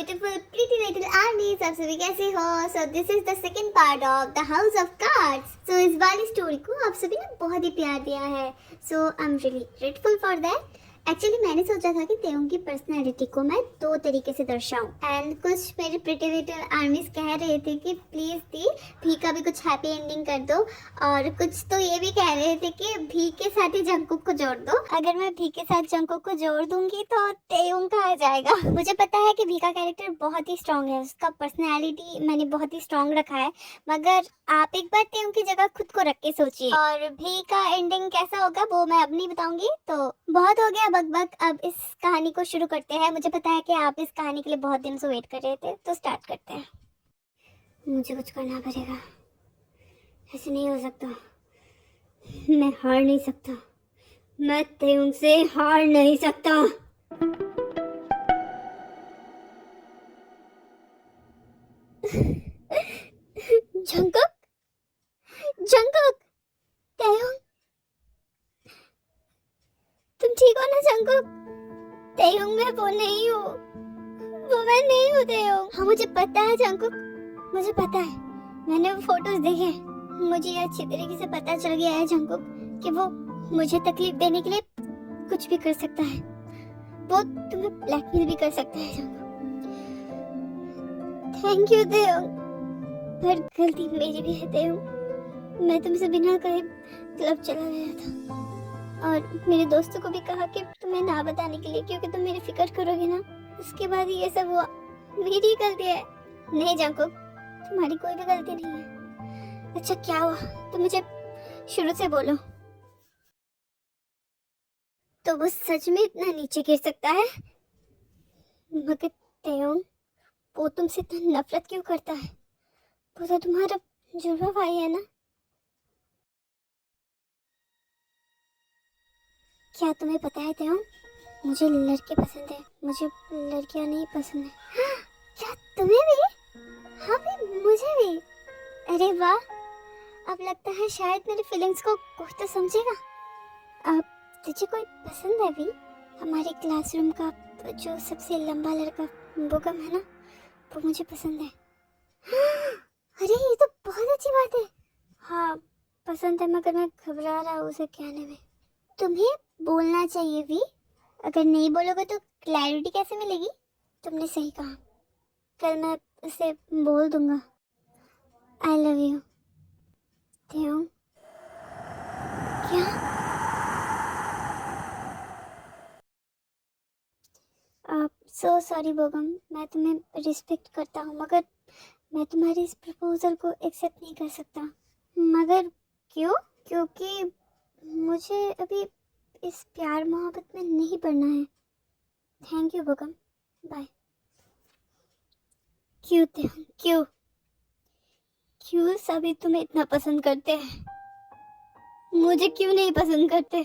beautiful, pretty little armies. आप सभी कैसे हो? So this is the second part of the House of Cards. So इस वाली स्टोरी को आप सभी ने बहुत ही प्यार दिया है. So I'm really grateful for that. Actually मैंने सोचा था कि तेयोंग की पर्सनैलिटी को मैं दो तरीके से दर्शाऊं एंड कुछ मेरे प्रिटी लिटिल आर्मीज कह रहे थे कि प्लीज दी भी का भी कुछ हैप्पी एंडिंग कर दो, और कुछ तो ये भी कह रहे थे कि भी के साथ ही जंगकुक को जोड़ दो. अगर मैं भी के साथ जंगकुक को जोड़ दूंगी तो तेयोंग का आ जाएगा. मुझे पता है कि भी का कैरेक्टर बहुत ही स्ट्रांग है, उसका पर्सनैलिटी मैंने बहुत ही स्ट्रांग रखा है, मगर आप एक बार तेयोंग की जगह खुद को रख के सोचिए. और भी का एंडिंग कैसा होगा वो मैं अब नहीं बताऊंगी. तो बहुत हो गया बक, अब इस कहानी को शुरू करते हैं. मुझे पता है कि आप इस कहानी के लिए बहुत दिन से वेट कर रहे थे, तो स्टार्ट करते हैं. मुझे कुछ करना पड़ेगा, ऐसे नहीं हो सकता. मैं हार नहीं सकता, मैं तेयोंग से हार नहीं सकता. जंगकुक, जंगकुक, तेयोंग, तुम ठीक हो ना जंगकुक? तेयोंग मैं वो नहीं हूँ, वो मैं नहीं हूँ तेयोंग. हाँ मुझे पता है जंगकुक, मुझे पता है, मैंने वो फोटोज देखे. मुझे अच्छी तरीके से पता चल गया है जंगकुक कि वो मुझे तकलीफ देने के लिए कुछ भी कर सकता है. वो तुम्हें ब्लैकमेल भी कर सकता है जंगकुक. थैंक यू तेयोंग, पर गलती मेरी भी है तेयोंग. मैं तुमसे बिना कहे क्लब चला गया था और मेरे दोस्तों को भी कहा कि तुम्हें ना बताने के लिए, क्योंकि तुम मेरी फिक्र करोगे ना. उसके बाद ये सब हुआ, मेरी गलती है. नहीं जंगकुक, तुम्हारी कोई भी गलती नहीं है. अच्छा क्या हुआ तो मुझे शुरू से बोलो. तो वो सच में इतना नीचे गिर सकता है? मगर तेयोंग, वो तुमसे इतना नफरत क्यों करता है? वो तो तुम्हारा जुड़वा भाई है ना. क्या तुम्हें पता है तेयोंग, मुझे लड़के पसंद है, मुझे लड़कियां नहीं पसंद है. क्या तुम्हें भी? हाँ भी, मुझे भी. अरे वाह, अब लगता है शायद मेरी फीलिंग्स को कोई तो समझेगा. अब तुझे कोई पसंद है भी? हमारे क्लासरूम का जो सबसे लंबा लड़का बोगम है ना, वो मुझे पसंद है. अरे ये तो बहुत अच्छी बात है. हाँ पसंद है, मगर मैं घबरा रहा हूँ उसे कहने में. तुम्हें बोलना चाहिए भी. अगर नहीं बोलोगे तो क्लैरिटी कैसे मिलेगी? तुमने सही कहा, कल मैं उसे बोल दूंगा. I love you Taeyong. क्या? आप सो सॉरी बोगम, मैं तुम्हें रिस्पेक्ट करता हूँ, मगर मैं तुम्हारी इस प्रपोजल को एक्सेप्ट नहीं कर सकता. मगर क्यों? क्योंकि मुझे अभी इस प्यार मोहब्बत में नहीं पड़ना है. Thank you Bogum, bye. क्यों तेयोंग, क्यों क्यों सभी तुम्हें इतना पसंद करते हैं? मुझे क्यों नहीं पसंद करते?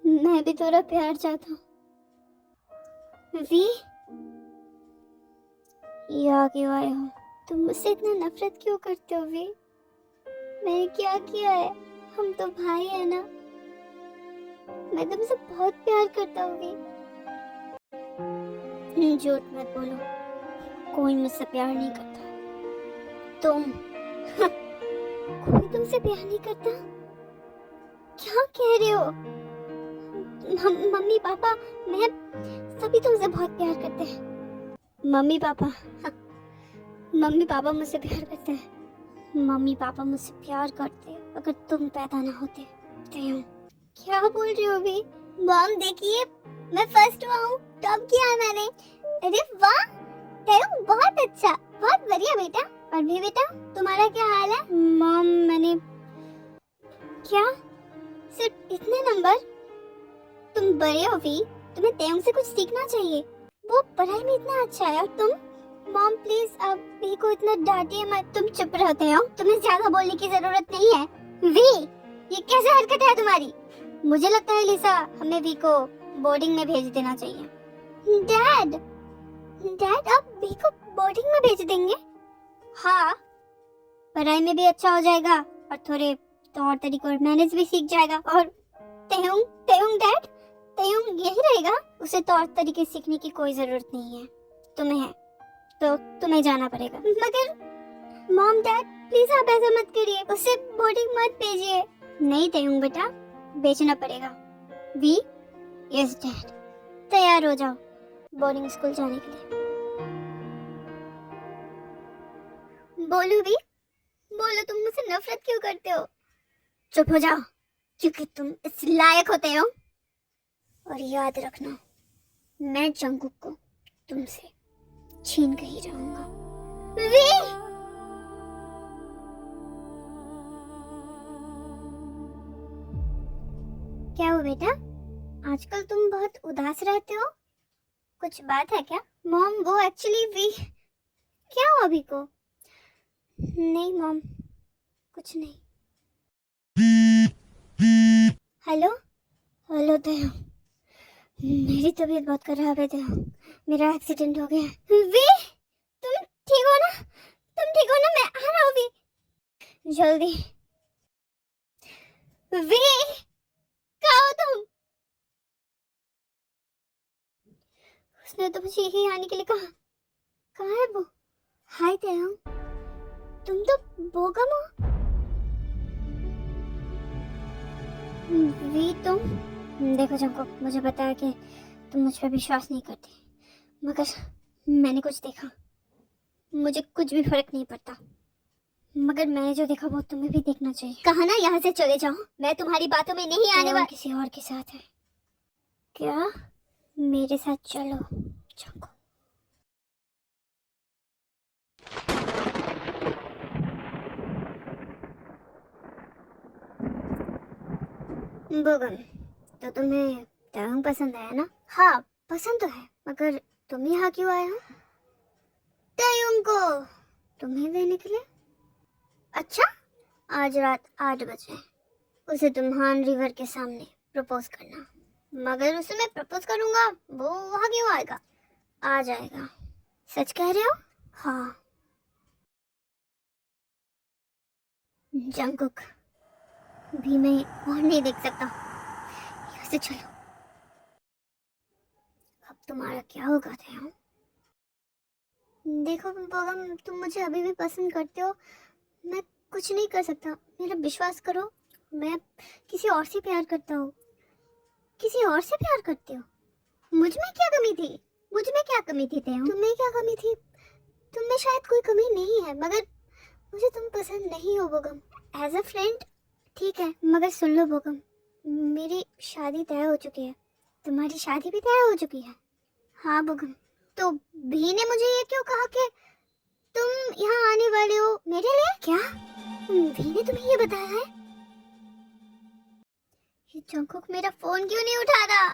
मैं भी थोड़ा प्यार चाहता हूँ. वी, यहाँ क्यों आए हो? तुम मुझसे इतना नफरत क्यों करते हो वी? मैंने क्या किया है? हम तो भाई है ना. मैं तुमसे बहुत प्यार करता हूँ वी. झूठ मत बोलो, कोई मुझसे प्यार नहीं करता. तुम कोई तुमसे प्यार नहीं करता? क्या कह रहे हो? मम्मी पापा, मैं, सभी तुमसे बहुत प्यार करते हैं. मम्मी पापा, मम्मी पापा मुझसे प्यार करते हैं. मम्मी पापा मुझसे प्यार करते अगर तुम पैदा ना होते. क्या बोल रही हो भी? मॉम देखिए, मैं फर्स्ट हुआ हूँ, टॉप किया है मैंने. अरे वाह तेयोंग, बहुत अच्छा, बहुत बढ़िया बेटा. और भी बेटा, तुम्हारा क्या हाल है? मॉम मैंने, क्या सिर्फ इतने नंबर? तुम बड़े हो भी, तुम्हें तेयोंग से कुछ सीखना चाहिए. वो पढ़ाई में इतना अच्छा है और तुम. मॉम प्लीज अब भी को इतना डांटिए मत. तुम चुप रहते हो, तुम्हें ज्यादा बोलने की जरूरत नहीं है. वी, ये कैसे हरकत है तुम्हारी? मुझे लगता है लिसा, हमें वी को बोर्डिंग में भेज देना चाहिए. डैड, डैड आप वी को बोर्डिंग में भेज देंगे? हाँ, पढ़ाई में भी अच्छा हो जाएगा और थोड़े तौर तरीकों और मैनेज भी सीख जाएगा. और तेयोंग, तेयोंग डैड, तेयोंग यही रहेगा, उसे तौर तरीके सीखने की कोई जरूरत नहीं है. तुम्हें है तो तुम्हें जाना पड़ेगा। मगर मॉम डैड प्लीज आप ऐसा मत करिए, उसे बोर्डिंग मत भेजिए। नहीं तेयुंग बेटा, भेजना पड़ेगा। We yes dad. तैयार हो जाओ बोर्डिंग स्कूल जाने के लिए। बोलो भी, बोलो तुम मुझसे नफरत क्यों करते हो? चुप हो जाओ, क्योंकि तुम इस लायक होते हो। और याद रखना, मैं जंगकुक को तुमसे छीन के ही रहूंगा। वी! क्या हो बेटा, आजकल तुम बहुत उदास रहते हो, कुछ बात है क्या? मॉम वो एक्चुअली वी, क्या हो अभी को? नहीं मॉम, कुछ नहीं। हेलो हेलो दया, मेरी तबीयत बहुत खराब है दया, मेरा एक्सीडेंट हो गया। वी, तुम ठीक हो ना? तुम ठीक हो ना? मैं आ रहा हूँ वी, जल्दी। वी, कहाँ हो तुम? उसने तो मुझे यही आने के लिए कहा। कहाँ है वो? हाय दया, तुम तो बोगम हो। वी तुम देखो जंको, मुझे पता है कि तुम मुझ पर विश्वास नहीं करते, मगर मैंने कुछ देखा, मुझे कुछ भी फर्क नहीं पड़ता, मगर मैंने जो देखा वो तुम्हें भी देखना चाहिए। कहा ना यहाँ से चले जाओ, मैं तुम्हारी बातों में नहीं आने वाली। किसी और के साथ है क्या? मेरे साथ चलो जंको। बोगम, तो तुम्हें तयंग पसंद है ना? हाँ पसंद तो है, मगर तुम यहाँ क्यों आए हो? तयंग को तुम्हें देने के लिए। अच्छा, आज रात 8 बजे उसे तुम हान रिवर के सामने प्रपोज करना। मगर उसे मैं प्रपोज करूंगा, वो वहां क्यों आएगा? आ जाएगा। सच कह रहे हो? हाँ। जंगकुक, भी मैं और नहीं देख सकता, यहाँ से चलो। अब तुम्हारा क्या होगा दया? देखो बोगम, तुम मुझे अभी भी पसंद करते हो, मैं कुछ नहीं कर सकता, मेरा विश्वास करो। मैं किसी और से प्यार करता हूँ। किसी और से प्यार करते हो? मुझ में क्या कमी थी? मुझ में क्या कमी थी तेयंग? तुम्हें क्या कमी थी? तुम में शायद कोई कमी नहीं है, मगर मुझे तुम पसंद नहीं हो बोगम। एज अ फ्रेंड ठीक है, मगर सुन लो बोगम, मेरी शादी तय हो चुकी है। तुम्हारी शादी भी तय हो चुकी है? हाँ बोगम। तो भी ने मुझे ये क्यों कहा कि तुम यहाँ आने वाले हो मेरे लिए? क्या भी ने तुम्हें ये बताया है? ये जंगकुक मेरा फोन क्यों नहीं उठा रहा?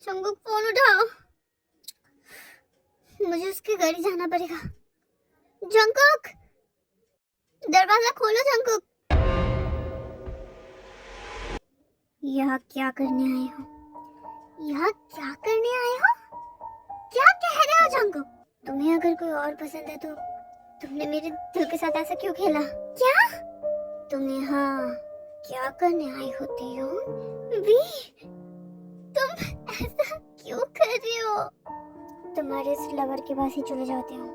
जंगकुक फोन उठाओ, मुझे उसके घर ही जाना पड़ेगा। जंगकुक, दरवाजा खोलो जंगकुक। यहाँ क्या करने आए हो? यहाँ क्या करने आए हो? क्या कह रहे हो जंगकुक? तुम्हें अगर कोई और पसंद है तो तुमने मेरे दिल के साथ ऐसा क्यों खेला? क्या तुम यहाँ क्या करने आए होते हो? वी, तुम ऐसा क्यों कर रहे हो? तुम्हारे इस लवर के पास ही चले जाते हो।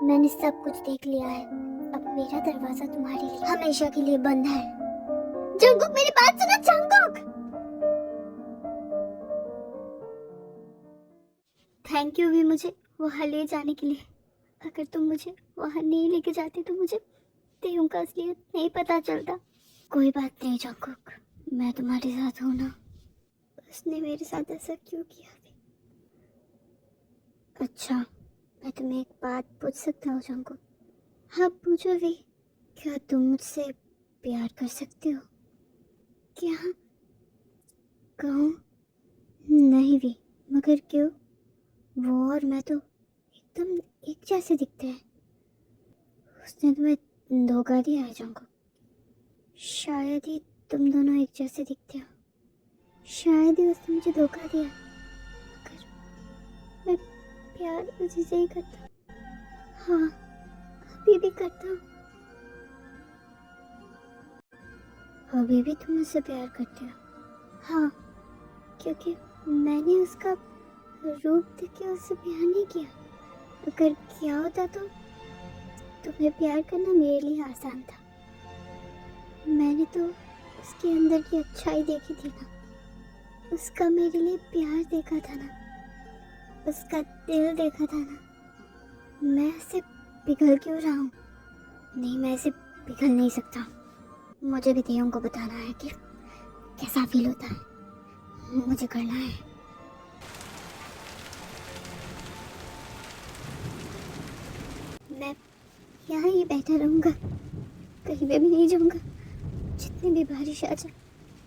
मैंने सब कुछ देख लिया है, अब मेरा दरवाजा तुम्हारे लिए हमेशा के लिए बंद है। जंगकुक मेरी बात सुनो जंगकुक। थैंक यू भी मुझे वहाँ ले जाने के लिए। अगर तुम मुझे वहाँ नहीं लेके जाते तो मुझे तेयुंग का असलियत नहीं पता चलता। कोई बात नहीं जंगकुक, मैं तुम्हारे साथ हूँ ना। उसने मेरे साथ ऐसा क्यों किया? अच्छा, मैं तुम्हें एक बात पूछ सकता हूँ जंगकुक? हाँ पूछो भी। क्या तुम मुझसे प्यार कर सकते हो? क्या? कहूँ? नहीं भी, मगर क्यों? वो और मैं तो एकदम एक जैसे दिखते हैं। उसने तुम्हें धोखा दिया है जंगकुक। शायद ही तुम दोनों एक जैसे दिखते हो, शायद ही उसने मुझे धोखा दिया, मगर मैं प्यार उसी से ही करता हूँ। हाँ, अभी भी करता हूँ। अभी भी तुम मुझसे प्यार करते हो? हाँ, क्योंकि मैंने उसका रूप देख के उससे प्यार नहीं किया, अगर किया होता तो तुम्हें प्यार करना मेरे लिए आसान था। मैंने तो उसके अंदर की अच्छाई देखी थी ना, उसका मेरे लिए प्यार देखा था ना, उसका दिल देखा था ना। मैं ऐसे पिघल क्यों रहा हूँ? नहीं, मैं ऐसे पिघल नहीं सकता। मुझे भी तेयों को बताना है कि कैसा फील होता है। मुझे करना है। मैं यहाँ ही बैठा रहूँगा, कहीं पे भी नहीं जाऊँगा। जितनी भी बारिश आ जाए,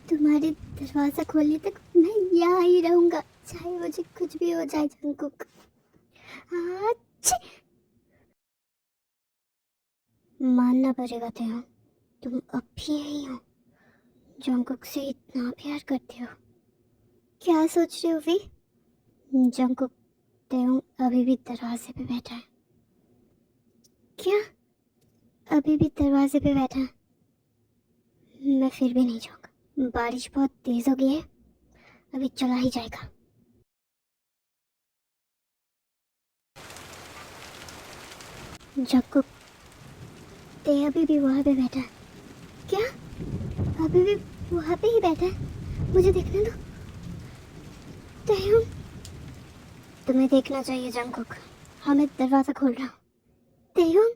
तुम्हारे दरवाज़ा खोलने तक मैं यहाँ ही रहूँगा, चाहे मुझे कुछ भी हो जाए। जंगकुक, अच्छे मानना पड़ेगा तेयों, तुम अब भी यही हो। जंगकुक से इतना प्यार करते हो। क्या सोच रहे हो वी? जंगकुक, तेयों अभी भी दरवाजे पे बैठा है। क्या? अभी भी दरवाजे पे बैठा है? मैं फिर भी नहीं जाऊँगा। बारिश बहुत तेज हो गई है, अभी चला ही जाएगा। जंगकुक, ते अभी भी वहाँ पे बैठा है। क्या? अभी भी वहाँ पे ही बैठा है? मुझे देखने दो। तेयों, तुम्हें देखना चाहिए जंगकुक। हाँ, मैं दरवाजा खोल रहा हूँ। तेयों,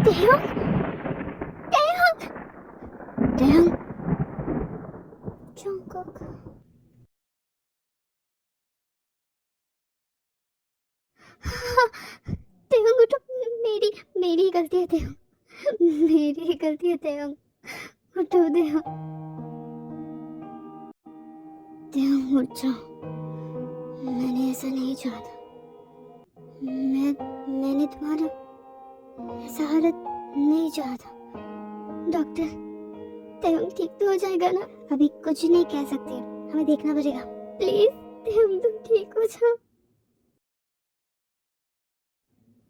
तेयों, तेयों, तेयों, जंगकुक। तेयों उठो, मेरी मेरी ही गलती है तेयों, मेरी ही गलती है तेयों, उठो तेयों, तेयों उठ जाओ। मैंने ऐसा नहीं चाहा था। मैंने तुम्हारा ऐसा हालत नहीं चाहा था। डॉक्टर, तेयों ठीक तो हो जाएगा ना? अभी कुछ नहीं कह सकते, हमें देखना पड़ेगा। प्लीज तेयों, तुम ठीक हो जाओ।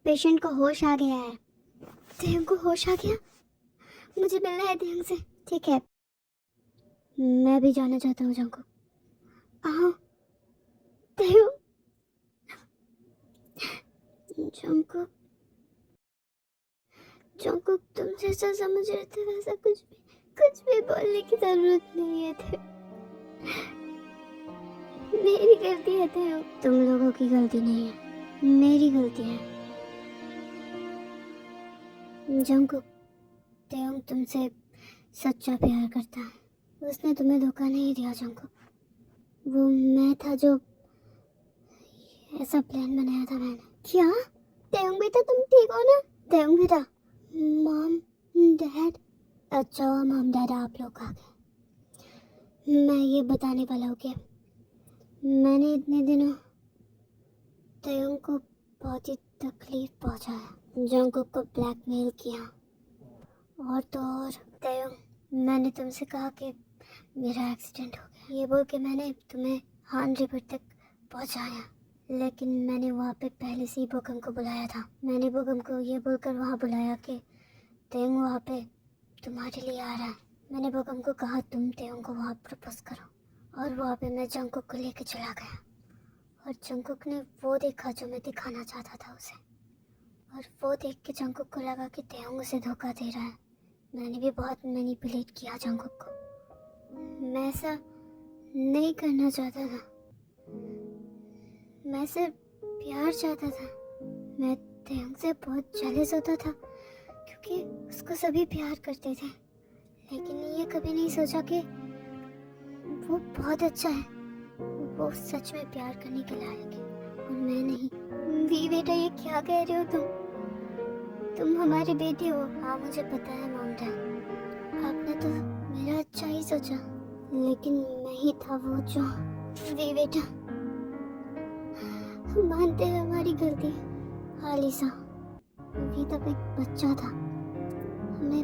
पेशेंट को होश आ गया है। तेयों को होश आ गया? मुझे मिलना है तेयों से। ठीक है, मैं भी जाना चाहता हूँ जंगकुक। आओ तेयों। जंगकुक, जंगकुक, तुम जैसा समझ रहे थे वैसा कुछ भी बोलने की जरूरत नहीं है थे। मेरी गलती है तेयों। तुम लोगों की गलती नहीं है, मेरी गलती है। जंगकुक, तेयों तुमसे सच्चा प्यार करता है। उसने तुम्हें धोखा नहीं दिया जंगकुक। वो मैं था जो ऐसा प्लान बनाया था मैंने। क्या? तेयों बेटा, तुम ठीक हो ना? तेयों बेटा, मॉम डैड, अच्छा हुआ मॉम डैड आप लोग आ गए। मैं ये बताने वाला हूँ कि मैंने इतने दिनों तेयों को बहुत ही तकलीफ पहुंचाया, जंगकुक को ब्लैकमेल किया, और तो और तेयों, मैंने तुमसे कहा कि मेरा एक्सीडेंट हो गया, ये बोल के मैंने तुम्हें हान रिवर तक पहुंचाया। लेकिन मैंने वहाँ पे पहले से ही बोगम को बुलाया था। मैंने बोगम को ये बोलकर वहाँ बुलाया कि तेयों वहाँ पे तुम्हारे लिए आ रहा है। मैंने बोगम को कहा तुम तेयों को वहाँ प्रपोज करो, और वहाँ पे मैं जंगकुक को लेके चला गया। और जंगकुक ने वो देखा जो मैं दिखाना चाहता था उसे, और वो देख के जंगकुक को लगा कि तेयों उसे धोखा दे रहा है। मैंने भी बहुत मैनिपुलेट किया जंगकुक को। मैं ऐसा नहीं करना चाहता था, मैं सिर्फ प्यार चाहता था। मैं तेयोंग से बहुत जेलस होता था क्योंकि उसको सभी प्यार करते थे, लेकिन ये कभी नहीं सोचा कि वो बहुत अच्छा है, वो सच में प्यार करने के लायक है और मैं नहीं। वी बेटा, ये क्या कह रहे हो तुम हमारे बेटे हो। हाँ मुझे पता है मॉम डैड, आपने तो मेरा अच्छा ही सोचा, लेकिन मैं ही था वो जो। वी बेटा, मानते हैं हमारी गलती। हाँ लिसा, वी तब एक बच्चा था, हमें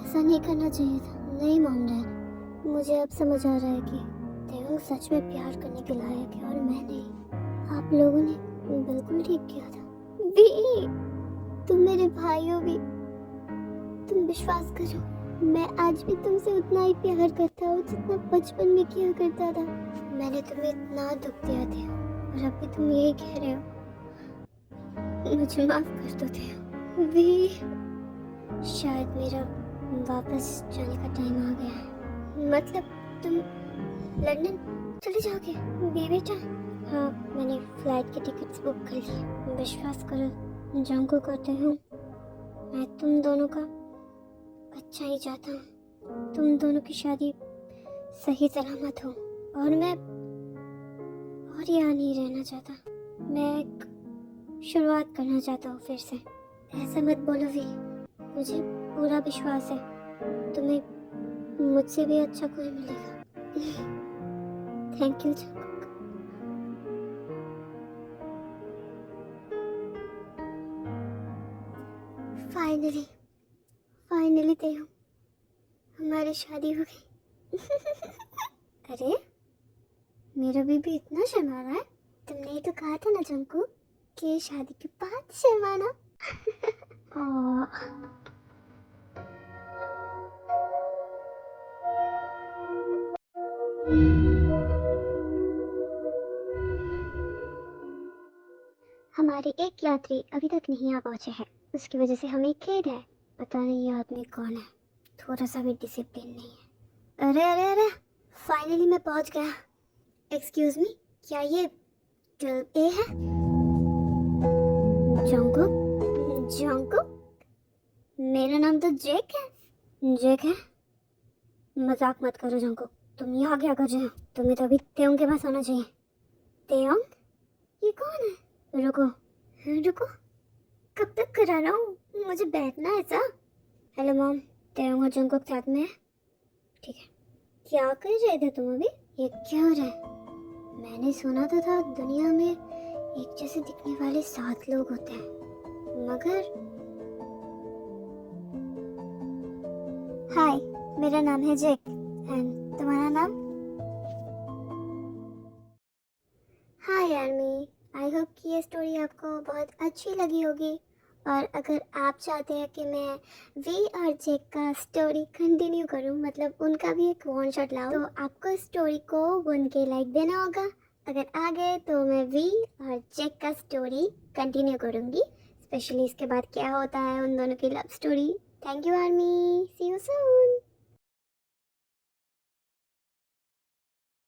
ऐसा नहीं करना चाहिए था। नहीं मॉम डैड, मुझे अब समझ आ रहा है कि तेयोंग सच में प्यार करने के लायक है और मैं नहीं। आप लोगों ने बिल्कुल ठीक किया था। वी, तुम मेरे भाई हो वी, तुम विश्वास करो, मैं आज भी तुमसे उतना ही प्यार करता हूँ जितना बचपन में किया करता था। मैंने तुम्हें इतना दुख दिया था और अब भी तुम यही कह रहे हो। मुझे माफ कर दो थे। वी, शायद मेरा वापस जाने का टाइम आ गया है। मतलब तुम लंदन चले जाओगे बेटा? हाँ, मैंने फ्लाइट की टिकट्स बुक कर ली। विश्वास करो जंगू करते हूँ, मैं तुम दोनों का अच्छा ही चाहता हूँ। तुम दोनों की शादी सही सलामत हो और मैं और यहाँ नहीं रहना चाहता। मैं एक शुरुआत करना चाहता हूँ फिर से। ऐसा मत बोलो वी, मुझे पूरा विश्वास है तुम्हें मुझसे भी अच्छा कोई मिलेगा। Thank you Jangu. फाइनली देव, हमारी शादी हो गई। अरे, मेरा बीबी इतना शर्मा रहा है। तुमने ही तो कहा था ना जंकू कि शादी के बाद शर्माना। आह, हमारे एक यात्री अभी तक नहीं आ पहुंचे हैं, उसकी वजह से हमें खेद है। पता नहीं ये आदमी कौन है, थोड़ा सा भी डिसिप्लिन नहीं है। अरे अरे अरे, फाइनली मैं पहुंच गया। एक्सक्यूज मी, क्या ये 12A है? जंकुक, जंकुक, मेरा नाम तो जेक है। जेक है? मजाक मत करो जंकुक, तुम यहाँ क्या कर रहे हो? तुम्हें तो अभी तेयोंग के पास आना चाहिए। तेयोंग? ये कौन है? रुको रुको, कब तक करा रहा हूँ, मुझे बैठना है ऐसा। हेलो मॉम, तेयोंग और जंकुक साथ में है? ठीक है। क्या कर रहे थे तुम अभी? ये क्या हो रहा है? मैंने सुना तो था दुनिया में एक जैसे दिखने वाले 7 लोग होते हैं, मगर हाय, मेरा नाम है जेक एंड तुम्हारा नाम? हाय आर्मी, आई होप कि ये स्टोरी आपको बहुत अच्छी लगी होगी। और अगर आप चाहते हैं कि मैं वी और जेक का स्टोरी कंटिन्यू करूं, मतलब उनका भी एक वन शॉट लाऊं, तो आपको स्टोरी को 1K लाइक देना होगा। अगर आ गए तो मैं वी और जेक का स्टोरी कंटिन्यू करूंगी, स्पेशली इसके बाद क्या होता है उन दोनों की love story. Thank you army, see you soon.